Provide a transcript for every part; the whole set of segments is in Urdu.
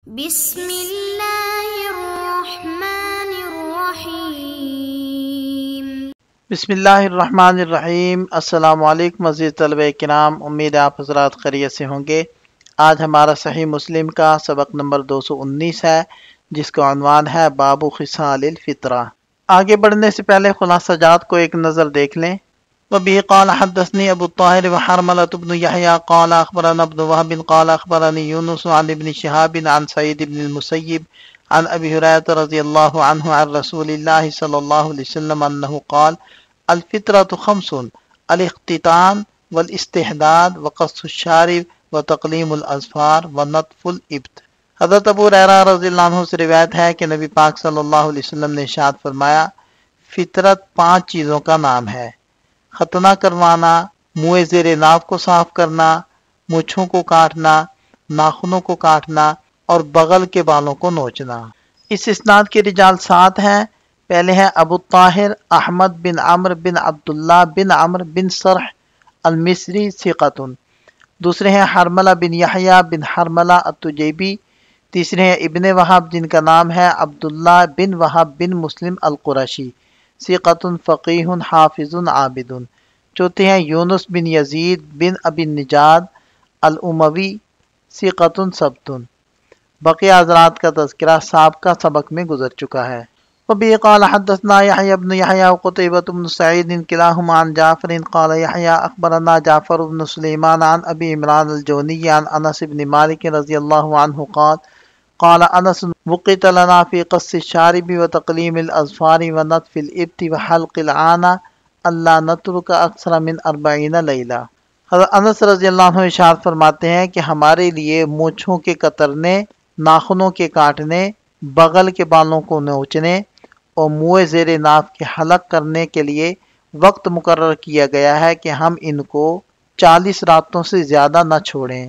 بسم اللہ الرحمن الرحیم۔ بسم اللہ الرحمن الرحیم۔ السلام علیکم عزیز طلبہ کرام، امید ہے آپ حضرات خیریت سے ہوں گے۔ آج ہمارا صحیح مسلم کا سبق نمبر 219 ہے، جس کا عنوان ہے باب خصال الفطرہ۔ آگے بڑھنے سے پہلے خلاصہ جات کو ایک نظر دیکھ لیں۔ وبه قال حدثني ابو الطاهر وحرملة بن يحيى قال اخبرنا ابن وهب قال اخبرني يونس عن ابن شهاب عن سعيد بن المسيب عن ابي هريرة رضي الله عنه عن رسول الله صلى الله عليه وسلم انه قال الفطرة خمس: الاختتان والاستحداد وقص الشارب وتقليم الاظفار ونطف الابط۔ حضرت ابو ہریرہ رضی اللہ عنہ سے روایت ہے کہ نبی پاک صلی اللہ علیہ وسلم نے ارشاد فرمایا، فطرت 5 چیزوں کا نام ہے: ختنہ کروانا، منہ زیر ناف کو صاف کرنا، مونچھوں کو کاٹنا، ناخنوں کو کاٹنا اور بغل کے بالوں کو نوچنا۔ اس اسناد کے رجال 7 ہیں۔ پہلے ہیں ابو الطاہر احمد بن عمرو بن عبداللہ بن عمرو بن سرح المصری ثقۃ۔ دوسرے ہیں حرملہ بن یحییٰ بن حرملہ التجیبی۔ تیسرے ہیں ابن وہب جن کا نام ہے عبداللہ بن وہب بن مسلم القرشی ثقۃ فقیہ حافظ عابد۔ چوتھے ہیں یونس بن یزید بن ابی النجاد الاموی ثقۃ ثبت۔ بقیہ حضرات کا تذکرہ سابقہ سبق میں گزر چکا ہے۔ وبه قال حدثنا يحيى بن يحيى وقتيبة بن سعيد كلاهما عن جعفر قال يحيى أخبرنا جعفر بن سليمان عن أبي عمران الجوني عن أنس بن مالك رضي الله عنه قال أنس وقت لنا في قص الشارب وتقليم الأظفار ونطف الإبط وحلق العانة ألا نترك أكثر من 40 ليلة۔ حضرت انس رضی اللہ عنہ ارشاد فرماتے ہیں کہ ہمارے لیے مونچھوں کے کترنے، ناخنوں کے کاٹنے، بغل کے بالوں کو نوچنے اور منہ زیر ناف کے حلق کرنے کے لیے وقت مقرر کیا گیا ہے کہ ہم ان کو 40 راتوں سے زیادہ نہ چھوڑیں۔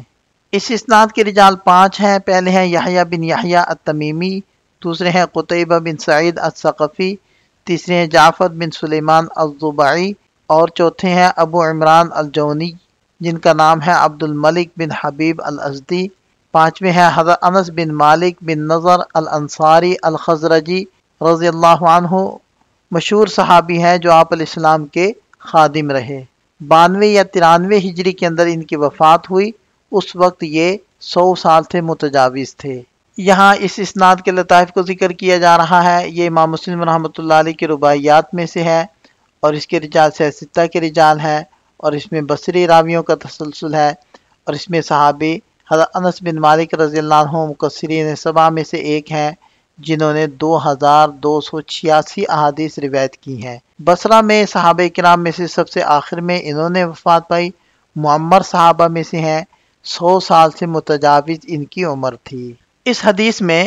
اس اسناد کے رجال 5 ہیں۔ پہلے ہیں یحییٰ بن یحییٰ التمیمی، دوسرے ہیں قتیبہ بن سعید الثقفی، تیسرے ہیں جعفر بن سلیمان الضبعی اور چوتھے ہیں ابو عمران الجونی جن کا نام ہے عبد الملک بن حبیب الازدی۔ پانچویں ہیں حضرت انس بن مالک بن نضر الانصاری الخزرجی رضی اللہ عنہ، مشہور صحابی ہیں جو آپ علیہ السلام کے خادم رہے۔ 92 یا 93 ہجری کے اندر ان کی وفات ہوئی۔ اس وقت یہ 100 سال سے متجاوز تھے۔ یہاں اس اسناد کے لطائف کو ذکر کیا جا رہا ہے۔ یہ امام مسلم رحمۃ اللہ علیہ کی رباعیات میں سے ہے اور اس کے رجال ستہ کے رجال ہیں اور اس میں بصری راویوں کا تسلسل ہے اور اس میں صحابی حضرت انس بن مالک رضی اللہ عنہ مکثرین 7 میں سے ایک ہیں جنہوں نے 2286 احادیث روایت کی ہیں۔ بصرہ میں صحابہ کرام میں سے سب سے آخر میں انہوں نے وفات پائی۔ معمر صحابہ میں سے ہیں، 100 سال سے متجاوز ان کی عمر تھی۔ اس حدیث میں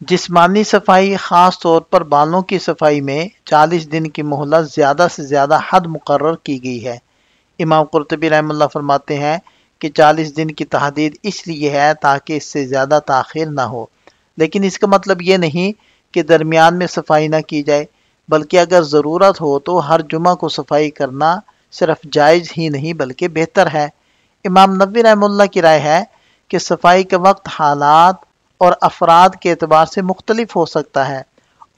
جسمانی صفائی، خاص طور پر بالوں کی صفائی میں 40 دن کی مہلت زیادہ سے زیادہ حد مقرر کی گئی ہے۔ امام قرطبی رحمہ اللہ فرماتے ہیں کہ 40 دن کی تحدید اس لیے ہے تاکہ اس سے زیادہ تاخیر نہ ہو، لیکن اس کا مطلب یہ نہیں کہ درمیان میں صفائی نہ کی جائے، بلکہ اگر ضرورت ہو تو ہر جمعہ کو صفائی کرنا صرف جائز ہی نہیں بلکہ بہتر ہے۔ امام نووی رحمہ اللہ کی رائے ہے کہ صفائی کا وقت حالات اور افراد کے اعتبار سے مختلف ہو سکتا ہے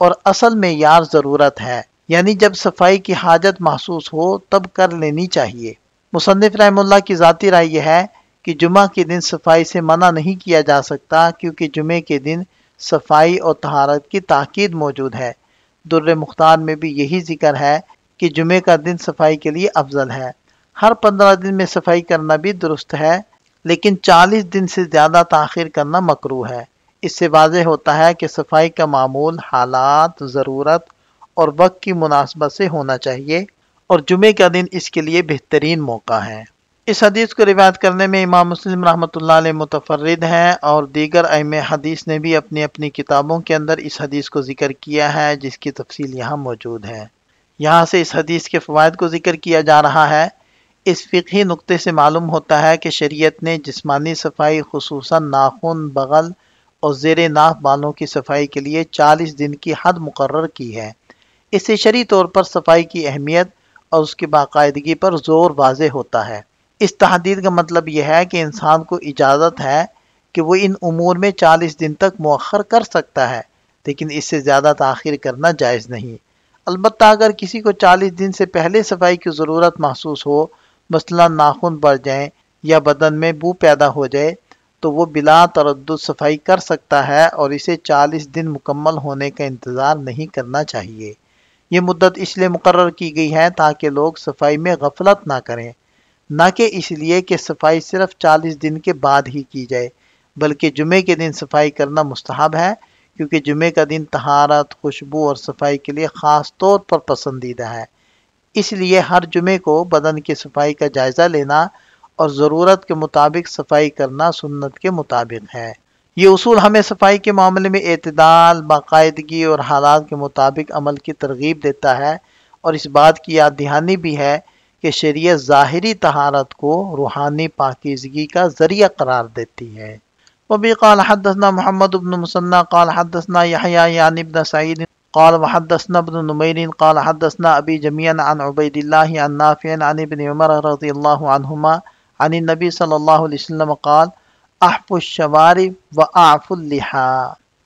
اور اصل معیار ضرورت ہے، یعنی جب صفائی کی حاجت محسوس ہو تب کر لینی چاہیے۔ مصنف رحمہ اللہ کی ذاتی رائے یہ ہے کہ جمعہ کے دن صفائی سے منع نہیں کیا جا سکتا کیونکہ جمعے کے دن صفائی اور طہارت کی تاکید موجود ہے۔ در مختار میں بھی یہی ذکر ہے کہ جمعے کا دن صفائی کے لیے افضل ہے۔ ہر 15 دن میں صفائی کرنا بھی درست ہے، لیکن 40 دن سے زیادہ تاخیر کرنا مکروہ ہے۔ اس سے واضح ہوتا ہے کہ صفائی کا معمول حالات، ضرورت اور وقت کی مناسبت سے ہونا چاہیے اور جمعے کا دن اس کے لیے بہترین موقع ہے۔ اس حدیث کو روایت کرنے میں امام مسلم رحمۃ اللہ علیہ متفرد ہیں اور دیگر ائمہ حدیث نے بھی اپنی اپنی کتابوں کے اندر اس حدیث کو ذکر کیا ہے، جس کی تفصیل یہاں موجود ہے۔ یہاں سے اس حدیث کے فوائد کو ذکر کیا جا رہا ہے۔ اس فقہی نقطے سے معلوم ہوتا ہے کہ شریعت نے جسمانی صفائی خصوصاً ناخن، بغل اور زیر ناف بالوں کی صفائی کے لیے 40 دن کی حد مقرر کی ہے۔ اس سے شرعی طور پر صفائی کی اہمیت اور اس کی باقاعدگی پر زور واضح ہوتا ہے۔ اس تحدید کا مطلب یہ ہے کہ انسان کو اجازت ہے کہ وہ ان امور میں 40 دن تک مؤخر کر سکتا ہے، لیکن اس سے زیادہ تاخیر کرنا جائز نہیں۔ البتہ اگر کسی کو 40 دن سے پہلے صفائی کی ضرورت محسوس ہو، مثلا ناخن بڑھ جائیں یا بدن میں بو پیدا ہو جائے، تو وہ بلا تردد صفائی کر سکتا ہے اور اسے 40 دن مکمل ہونے کا انتظار نہیں کرنا چاہیے۔ یہ مدت اس لیے مقرر کی گئی ہے تاکہ لوگ صفائی میں غفلت نہ کریں، نہ کہ اس لیے کہ صفائی صرف 40 دن کے بعد ہی کی جائے، بلکہ جمعے کے دن صفائی کرنا مستحب ہے، کیونکہ جمعے کا دن طہارت، خوشبو اور صفائی کے لیے خاص طور پر پسندیدہ ہے۔ اس لیے ہر جمعے کو بدن کی صفائی کا جائزہ لینا اور ضرورت کے مطابق صفائی کرنا سنت کے مطابق ہے۔ یہ اصول ہمیں صفائی کے معاملے میں اعتدال، باقاعدگی اور حالات کے مطابق عمل کی ترغیب دیتا ہے، اور اس بات کی یاد دہانی بھی ہے کہ شریعت ظاہری طہارت کو روحانی پاکیزگی کا ذریعہ قرار دیتی ہے۔ وبه قال حدثنا محمد بن مسنى قال حدثنا يحيى يعني بن سعيد قال وحدثنا ابن نمير قال حدثنا أبي جميعا عن عبيد الله عن نافع عن ابن عمر رضي الله عنهما عن النبي صلى الله عليه وسلم قال احفوا الشوارب واعفوا اللحى۔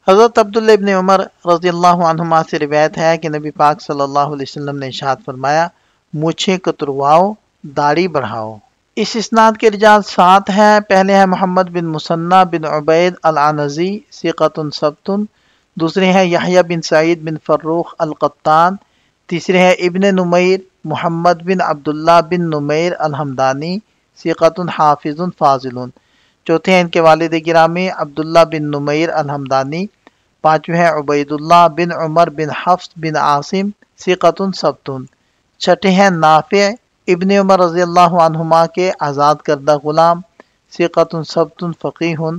حضرت عبداللہ ابن عمر رضی اللہ عنہما سے روایت ہے کہ نبی پاک صلی اللہ علیہ وسلم نے ارشاد فرمایا، مونچھیں کترواؤ، داڑھی بڑھاؤ۔ اس اسناد کے رجال 7 ہیں۔ پہلے ہیں محمد بن مسنہ بن عبید العنزی ثقۃ ثبت، دوسرے ہیں یحییٰ بن سعید بن فروخ القطان، تیسرے ہیں ابن نمیر محمد بن عبداللہ بن نمیر الحمدانی ثقۃ حافظ فاضل، چوتھے ہیں ان کے والد گرامی عبداللہ بن نمیر الحمدانی، پانچویں ہیں عبید اللہ بن عمر بن حفص بن عاصم ثقۃ ثبت، چھٹے ہیں نافع ابن عمر رضی اللہ عنہما کے آزاد کردہ غلام ثقۃ ثبت فقیہ،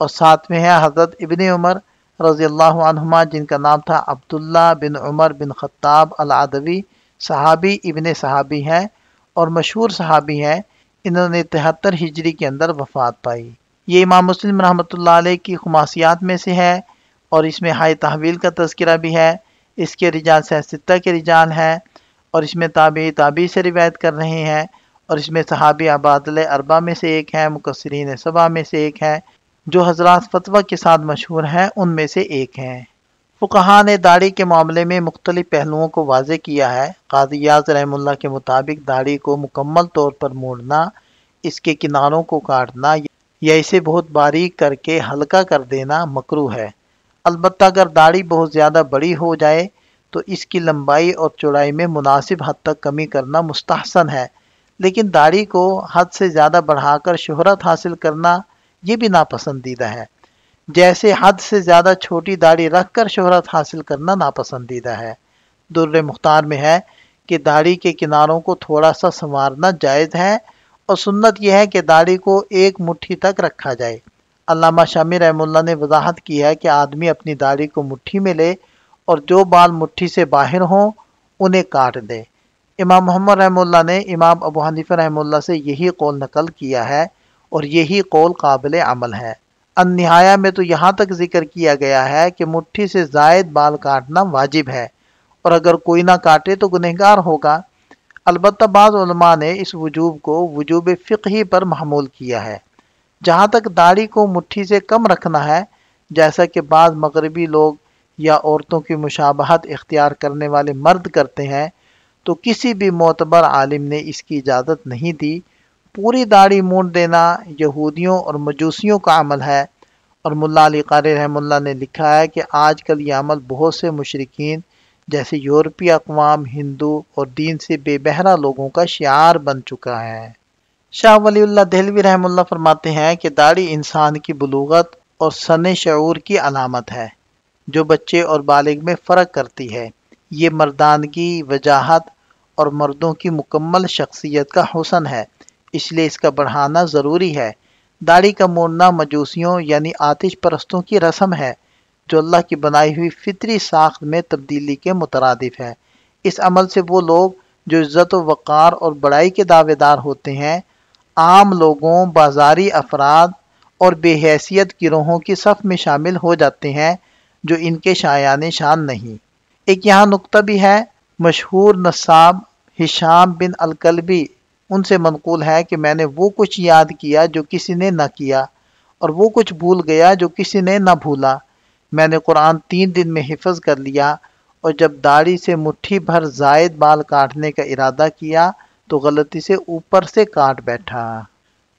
اور ساتویں ہیں حضرت ابن عمر رضی اللہ عنہما جن کا نام تھا عبداللہ بن عمر بن خطاب العدوی، صحابی ابن صحابی ہیں اور مشہور صحابی ہیں۔ انہوں نے 73 ہجری کے اندر وفات پائی۔ یہ امام مسلم رحمۃ اللہ علیہ کی خماسیات میں سے ہے، اور اس میں ہائے تحویل کا تذکرہ بھی ہے۔ اس کے رجال ستہ کے رجال ہیں، اور اس میں تابعی سے روایت کر رہے ہیں، اور اس میں صحابی عبادلہ اربعہ میں سے ایک ہیں، مکثرین 7 میں سے ایک ہیں، جو حضرات فتویٰ کے ساتھ مشہور ہیں ان میں سے ایک ہیں۔ فقہا نے داڑھی کے معاملے میں مختلف پہلوؤں کو واضح کیا ہے۔ قاضی یاز رحمہ اللہ کے مطابق داڑھی کو مکمل طور پر موڑنا، اس کے کناروں کو کاٹنا یا اسے بہت باریک کر کے ہلکا کر دینا مکروہ ہے۔ البتہ اگر داڑھی بہت زیادہ بڑی ہو جائے تو اس کی لمبائی اور چوڑائی میں مناسب حد تک کمی کرنا مستحسن ہے، لیکن داڑھی کو حد سے زیادہ بڑھا کر شہرت حاصل کرنا یہ بھی ناپسندیدہ ہے، جیسے حد سے زیادہ چھوٹی داڑھی رکھ کر شہرت حاصل کرنا ناپسندیدہ ہے۔ در مختار میں ہے کہ داڑھی کے کناروں کو تھوڑا سا سنوارنا جائز ہے، اور سنت یہ ہے کہ داڑھی کو 1 مٹھی تک رکھا جائے۔ علامہ شامی رحمہ اللہ نے وضاحت کی ہے کہ آدمی اپنی داڑھی کو مٹھی میں لے اور جو بال مٹھی سے باہر ہوں انہیں کاٹ دے۔ امام محمد رحمہ اللہ نے امام ابو حنیفہ رحمہ اللہ سے یہی قول نقل کیا ہے، اور یہی قول قابل عمل ہے۔ النہایہ میں تو یہاں تک ذکر کیا گیا ہے کہ مٹھی سے زائد بال کاٹنا واجب ہے، اور اگر کوئی نہ کاٹے تو گنہگار ہوگا۔ البتہ بعض علماء نے اس وجوب کو وجوب فقہی پر محمول کیا ہے۔ جہاں تک داڑھی کو مٹھی سے کم رکھنا ہے، جیسا کہ بعض مغربی لوگ یا عورتوں کی مشابہت اختیار کرنے والے مرد کرتے ہیں، تو کسی بھی معتبر عالم نے اس کی اجازت نہیں دی۔ پوری داڑھی مونڈ دینا یہودیوں اور مجوسیوں کا عمل ہے، اور ملا علی قاری رحمہ اللہ نے لکھا ہے کہ آج کل یہ عمل بہت سے مشرکین جیسے یورپی اقوام، ہندو اور دین سے بے بہرہ لوگوں کا شعار بن چکا ہے۔ شاہ ولی اللہ دہلوی رحمہ اللہ فرماتے ہیں کہ داڑھی انسان کی بلوغت اور سن شعور کی علامت ہے، جو بچے اور بالغ میں فرق کرتی ہے۔ یہ مردانگی، وجاہت اور مردوں کی مکمل شخصیت کا حسن ہے، اس لیے اس کا بڑھانا ضروری ہے۔ داڑھی کا موڑنا مجوسیوں یعنی آتش پرستوں کی رسم ہے، جو اللہ کی بنائی ہوئی فطری ساخت میں تبدیلی کے مترادف ہے۔ اس عمل سے وہ لوگ جو عزت و وقار اور بڑائی کے دعوے دار ہوتے ہیں، عام لوگوں، بازاری افراد اور بے حیثیت گروہوں کی صف میں شامل ہو جاتے ہیں جو ان کے شایان شان نہیں۔ ایک یہاں نکتہ بھی ہے۔ مشہور نصاب ہشام بن الکلبی ان سے منقول ہے کہ میں نے وہ کچھ یاد کیا جو کسی نے نہ کیا، اور وہ کچھ بھول گیا جو کسی نے نہ بھولا۔ میں نے قرآن 3 دن میں حفظ کر لیا، اور جب داڑھی سے مٹھی بھر زائد بال کاٹنے کا ارادہ کیا تو غلطی سے اوپر سے کاٹ بیٹھا۔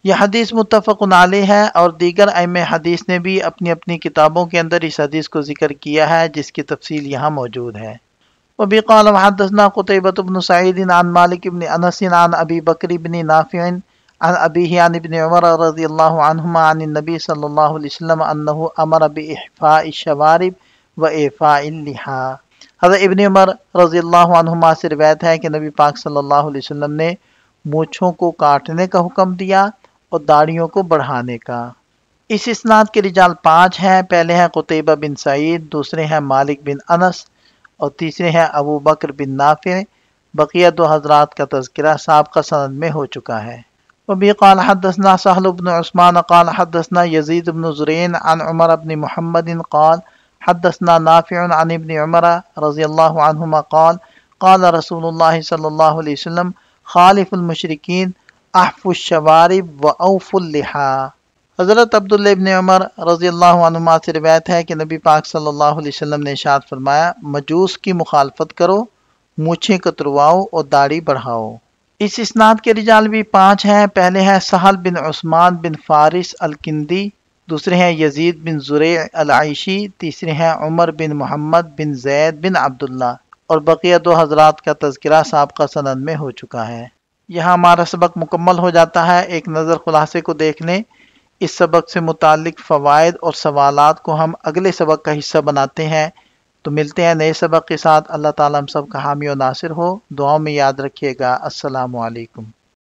یہ حدیث متفق علیہ ہے، اور دیگر ائمہ حدیث نے بھی اپنی اپنی کتابوں کے اندر اس حدیث کو ذکر کیا ہے، جس کی تفصیل یہاں موجود ہے۔ وبه قال حدثنا قتيبة بن سعيد عن مالك بن أنس عن أبي بكر بن نافع عن أبيه عن ابن عمر رضي الله عنهما عن النبي صلى الله عليه وسلم أنه أمر بإحفاء الشوارب وإيفاء اللحى۔ حضرت ابن عمر رضی اللہ عنہما سے روایت ہے کہ نبی پاک صلی اللہ علیہ وسلم نے مونچھوں کو کاٹنے کا حکم دیا اور داڑھیوں کو بڑھانے کا۔ اس اسناد کے رجال 5 ہیں۔ پہلے ہیں قتیبہ بن سعید، دوسرے ہیں مالک بن انس، اور تیسرے ہیں ابو بکر بن نافع۔ بقیہ 2 حضرات کا تذکرہ سابقہ سند میں ہو چکا ہے۔ وبه قال حدثنا سهل بن عثمان قال حدثنا يزيد بن زرين عن عمر بن محمد قال حدثنا نافع عن ابن عمر رضي الله عنهما قال قال رسول الله صلى الله عليه وسلم خالف المشركين احفوا الشوارب واوفوا اللحى۔ حضرت عبداللہ ابن عمر رضی اللہ عنہما سے روایت ہے کہ نبی پاک صلی اللہ علیہ وسلم نے ارشاد فرمایا، مجوس کی مخالفت کرو، مونچھیں کترواؤ اور داڑھی بڑھاؤ۔ اس اسناد کے رجال بھی 5 ہیں۔ پہلے ہیں سہل بن عثمان بن فارس الکندی، دوسرے ہیں یزید بن زریع العیشی، تیسرے ہیں عمر بن محمد بن زید بن عبداللہ، اور بقیہ 2 حضرات کا تذکرہ سابقہ سند میں ہو چکا ہے۔ یہاں ہمارا سبق مکمل ہو جاتا ہے۔ ایک نظر خلاصے کو دیکھ لیں۔ اس سبق سے متعلق فوائد اور سوالات کو ہم اگلے سبق کا حصہ بناتے ہیں۔ تو ملتے ہیں نئے سبق کے ساتھ۔ اللہ تعالیٰ ہم سب کا حامی و ناصر ہو۔ دعاؤں میں یاد رکھیے گا۔ السلام علیکم۔